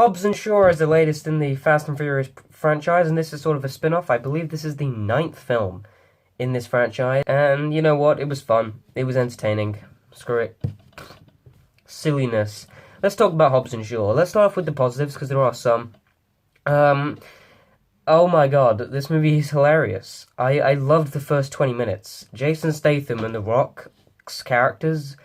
Hobbs and Shaw is the latest in the Fast and Furious franchise, and this is sort of a spin-off. I believe this is the 9th film in this franchise, and you know what? It was fun. It was entertaining. Screw it. Silliness. Let's talk about Hobbs and Shaw. Let's start off with the positives, because there are some. Oh my god, this movie is hilarious. I loved the first 20 minutes. Jason Statham and The Rock's characters,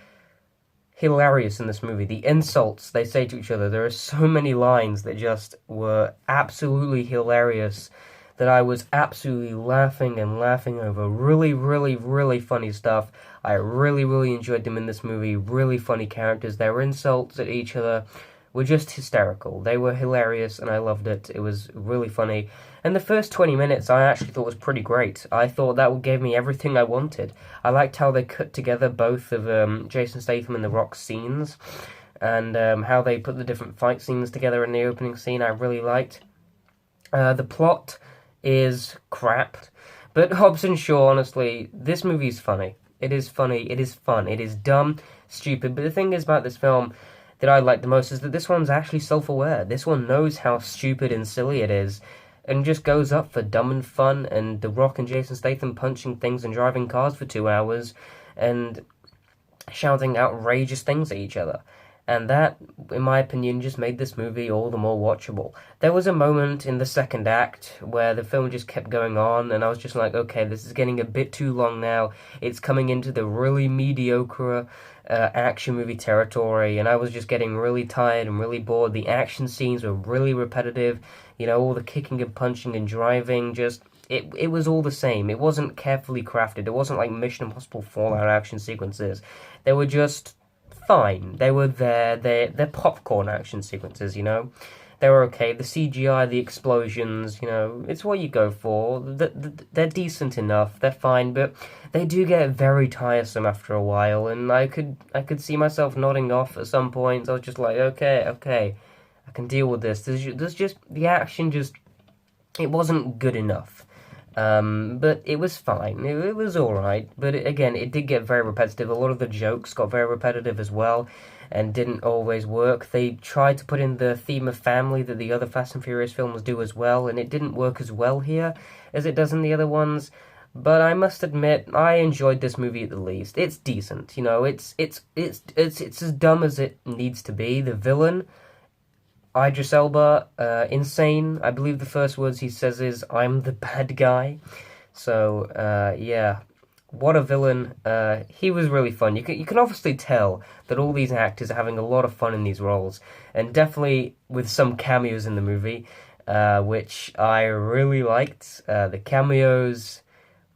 hilarious in this movie. The insults they say to each other, there are so many lines that just were absolutely hilarious that I was absolutely laughing and laughing over. Really, really, really funny stuff. I really, really enjoyed them in this movie. Really funny characters. Their insults at each other were just hysterical. They were hilarious, and I loved it. It was really funny. And the first 20 minutes I actually thought was pretty great. I thought that gave me everything I wanted. I liked how they cut together both of Jason Statham and The Rock's scenes, and how they put the different fight scenes together in the opening scene. I really liked. The plot is crap, but Hobbs and Shaw, honestly, this movie is funny. It is funny, it is fun, it is dumb, stupid, but the thing is about this film that I like the most is that this one's actually self-aware. This one knows how stupid and silly it is, and just goes up for dumb and fun, and The Rock and Jason Statham punching things and driving cars for 2 hours, and shouting outrageous things at each other. And that, in my opinion, just made this movie all the more watchable. There was a moment in the second act where the film just kept going on, and I was just like, okay, this is getting a bit too long now. It's coming into the really mediocre action movie territory, and I was just getting really tired and really bored. The action scenes were really repetitive. You know, all the kicking and punching and driving, just... It was all the same. It wasn't carefully crafted. It wasn't like Mission Impossible Fallout action sequences. They were just... fine. They were there. They're popcorn action sequences, you know? They were okay. The CGI, the explosions, you know, it's what you go for. They're decent enough. They're fine, but they do get very tiresome after a while, and I could see myself nodding off at some points. I was just like, okay, I can deal with this. There's just, the action just, it wasn't good enough. But it was fine. It was alright. But again, it did get very repetitive. A lot of the jokes got very repetitive as well, and didn't always work. They tried to put in the theme of family that the other Fast and Furious films do as well, and it didn't work as well here as it does in the other ones. But I must admit, I enjoyed this movie at the least. It's decent, you know. It's as dumb as it needs to be. The villain, Idris Elba, insane. I believe the first words he says is, "I'm the bad guy." So, yeah, what a villain. He was really fun. You can obviously tell that all these actors are having a lot of fun in these roles, and definitely with some cameos in the movie, which I really liked. The cameos,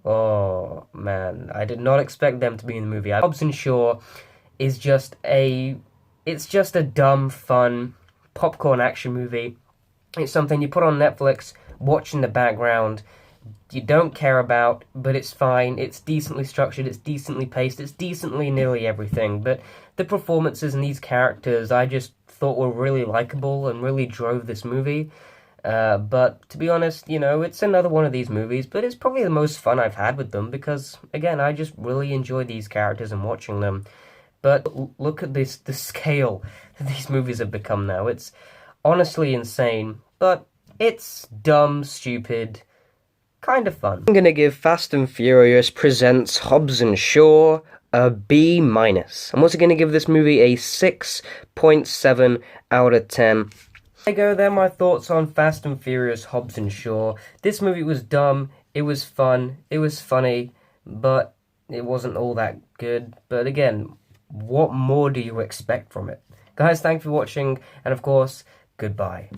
oh man, I did not expect them to be in the movie. Hobbs and Shaw is just it's just a dumb, fun popcorn action movie. It's something you put on Netflix, watch in the background, you don't care about, but it's fine. It's decently structured, it's decently paced, it's decently nearly everything. But the performances in these characters I just thought were really likable and really drove this movie. But to be honest, you know, it's another one of these movies, but it's probably the most fun I've had with them, because again, I just really enjoy these characters and watching them. But look at the scale that these movies have become now. It's honestly insane, but it's dumb, stupid, kind of fun. I'm gonna give Fast and Furious Presents Hobbs and Shaw a B-. I'm also gonna give this movie a 6.7 out of 10. There you go, they're my thoughts on Fast and Furious Hobbs and Shaw. This movie was dumb, it was fun, it was funny, but it wasn't all that good. But again, what more do you expect from it? Guys, thanks for watching, and of course, goodbye.